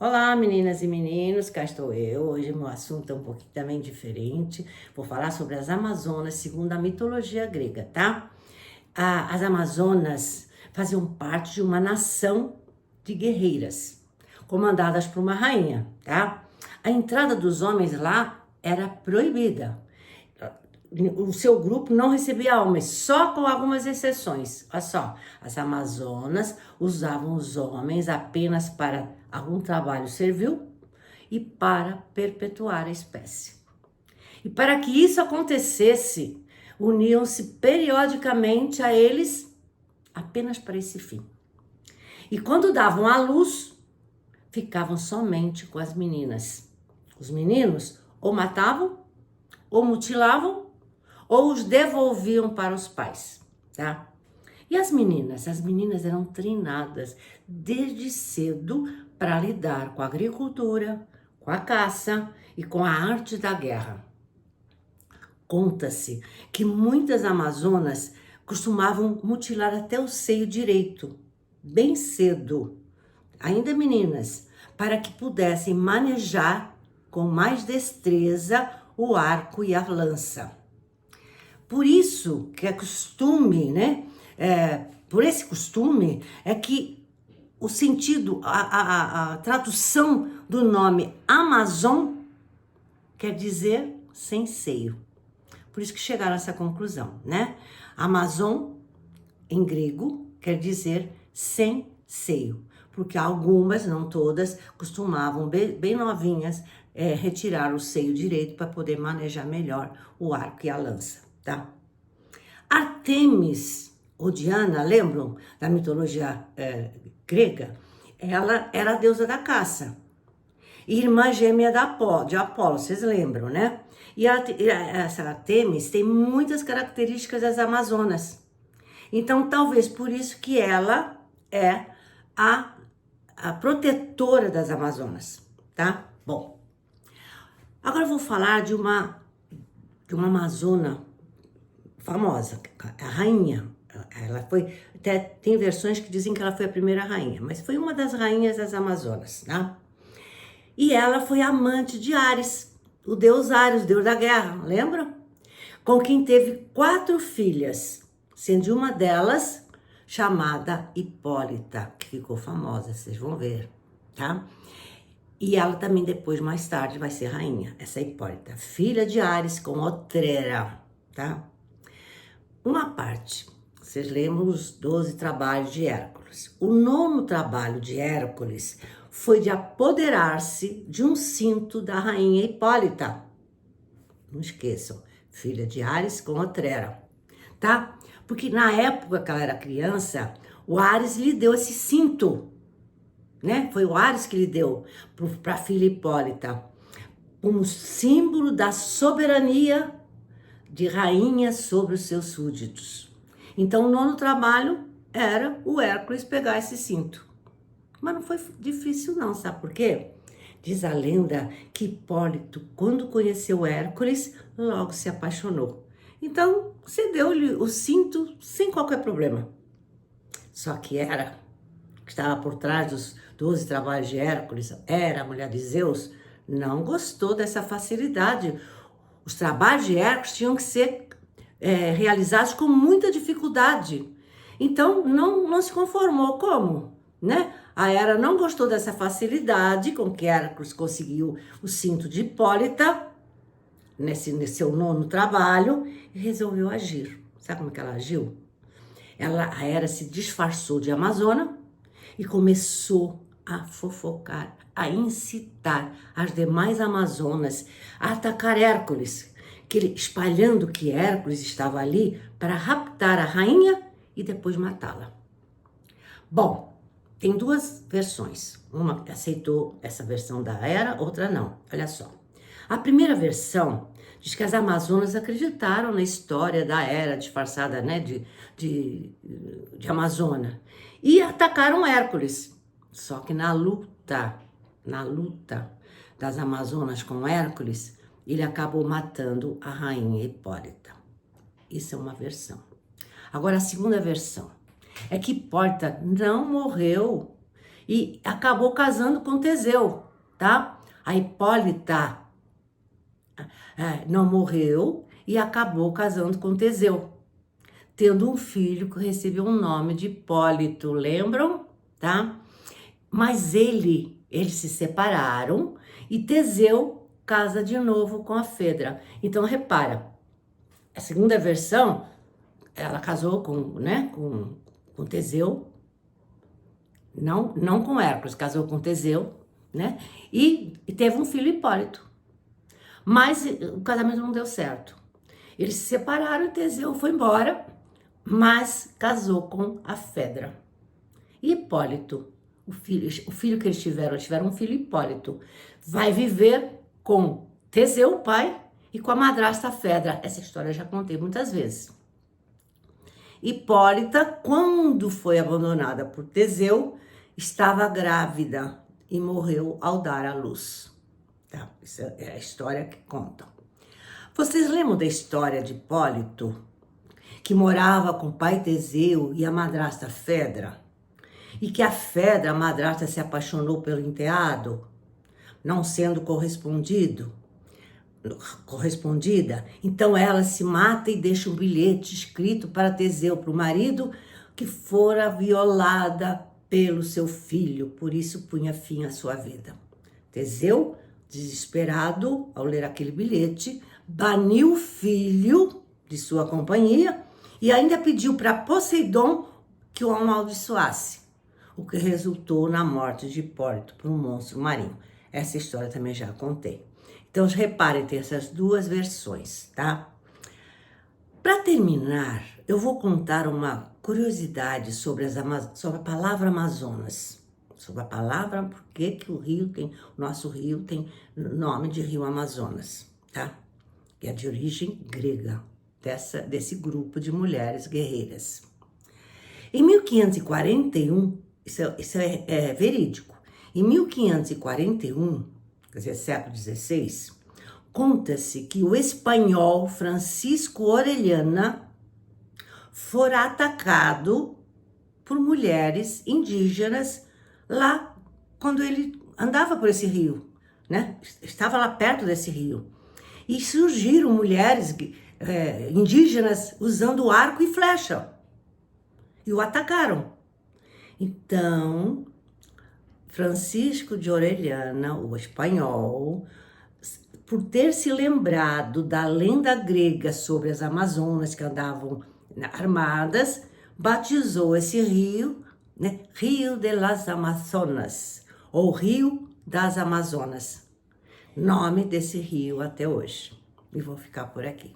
Olá, meninas e meninos, cá estou eu. Hoje meu assunto é um pouquinho também diferente. Vou falar sobre as Amazonas segundo a mitologia grega, tá? As Amazonas faziam parte de uma nação de guerreiras, comandadas por uma rainha, tá? A entrada dos homens lá era proibida. O seu grupo não recebia homens, só com algumas exceções. Olha só, as Amazonas usavam os homens apenas para algum trabalho servil e para perpetuar a espécie. E para que isso acontecesse, uniam-se periodicamente a eles apenas para esse fim. E quando davam à luz, ficavam somente com as meninas. Os meninos ou matavam, ou mutilavam, ou os devolviam para os pais, tá? E as meninas? As meninas eram treinadas desde cedo para lidar com a agricultura, com a caça e com a arte da guerra. Conta-se que muitas amazonas costumavam mutilar até o seio direito, bem cedo, ainda meninas, para que pudessem manejar com mais destreza o arco e a lança. Por isso que é costume, né? Por esse costume é que o sentido, a tradução do nome Amazon quer dizer sem seio. Por isso que chegaram a essa conclusão, né? Amazon, em grego, quer dizer sem seio. Porque algumas, não todas, costumavam, bem novinhas, retirar o seio direito para poder manejar melhor o arco e a lança. Tá? Artemis, ou Diana, lembram da mitologia grega? Ela era a deusa da caça, irmã gêmea de Apolo, vocês lembram, né? E essa Artemis tem muitas características das Amazonas. Então, talvez por isso que ela é a protetora das Amazonas, tá? Bom, agora eu vou falar de uma Amazona famosa, a rainha. Ela foi, até tem versões que dizem que ela foi a primeira rainha, mas foi uma das rainhas das Amazonas, tá? E ela foi amante de Ares, o deus Ares, o deus da guerra, lembram? Com quem teve 4 filhas, sendo uma delas chamada Hipólita, que ficou famosa, vocês vão ver, tá? E ela também depois, mais tarde, vai ser rainha, essa Hipólita, filha de Ares com Otrera, tá? Uma parte, vocês lembram os 12 trabalhos de Hércules. O 9º trabalho de Hércules foi de apoderar-se de um cinto da rainha Hipólita. Não esqueçam, filha de Ares com Otrera, tá? Porque na época que ela era criança, o Ares lhe deu esse cinto, né? Foi o Ares que lhe deu para a filha Hipólita, um símbolo da soberania de rainha sobre os seus súditos. Então, o 9º trabalho era o Hércules pegar esse cinto. Mas não foi difícil não, sabe por quê? Diz a lenda que Hipólito, quando conheceu Hércules, logo se apaixonou. Então, cedeu-lhe o cinto sem qualquer problema. Só que que estava por trás dos 12 trabalhos de Hércules, era a mulher de Zeus, não gostou dessa facilidade. Os trabalhos de Hércules tinham que ser realizados com muita dificuldade. Então, não se conformou. Como? Né? A Hera não gostou dessa facilidade com que Hércules conseguiu o cinto de Hipólita, nesse seu 9º trabalho, e resolveu agir. Sabe como é que ela agiu? A Hera se disfarçou de Amazona e começou a fofocar, a incitar as demais Amazonas a atacar Hércules, espalhando que Hércules estava ali para raptar a rainha e depois matá-la. Bom, tem 2 versões. Uma aceitou essa versão da Hera, outra não. Olha só. A primeira versão diz que as Amazonas acreditaram na história da Hera disfarçada, né, de Amazona, e atacaram Hércules. Só que na luta das Amazonas com Hércules, ele acabou matando a rainha Hipólita. Isso é uma versão. Agora, a segunda versão é que Hipólita não morreu e acabou casando com Teseu, tá? A Hipólita não morreu e acabou casando com Teseu, tendo um filho que recebeu o nome de Hipólito, lembram? Tá? Mas eles se separaram e Teseu casa de novo com a Fedra. Então repara, a segunda versão, ela casou com Teseu, não com Hércules, casou com Teseu, né? E teve um filho, Hipólito. Mas o casamento não deu certo. Eles se separaram e Teseu foi embora, mas casou com a Fedra. E Hipólito, o filho que eles tiveram um filho, Hipólito, vai viver com Teseu, o pai, e com a madrasta Fedra. Essa história eu já contei muitas vezes. Hipólita, quando foi abandonada por Teseu, estava grávida e morreu ao dar à luz. Tá? Essa é a história que contam. Vocês lembram da história de Hipólito, que morava com o pai Teseu e a madrasta Fedra? E que a Fedra, a madrasta, se apaixonou pelo enteado, não sendo correspondida. Então ela se mata e deixa um bilhete escrito para Teseu, para o marido, que fora violada pelo seu filho, por isso punha fim à sua vida. Teseu, desesperado ao ler aquele bilhete, baniu o filho de sua companhia e ainda pediu para Poseidon que o amaldiçoasse, o que resultou na morte de Hipólito por um monstro marinho. Essa história também já contei. Então, reparem, tem essas duas versões, tá? Para terminar, eu vou contar uma curiosidade sobre a palavra Amazonas. Sobre a palavra, por que o nosso rio tem nome de Rio Amazonas, tá? Que é de origem grega, desse grupo de mulheres guerreiras. Em 1541, isso é verídico, em 1541, quer dizer, século XVI, conta-se que o espanhol Francisco Orellana fora atacado por mulheres indígenas lá quando ele andava por esse rio, né? Estava lá perto desse rio. E surgiram mulheres indígenas usando arco e flecha e o atacaram. Então, Francisco de Orellana, o espanhol, por ter se lembrado da lenda grega sobre as Amazonas que andavam armadas, batizou esse rio, né, Rio de las Amazonas, ou Rio das Amazonas. Nome desse rio até hoje. E vou ficar por aqui.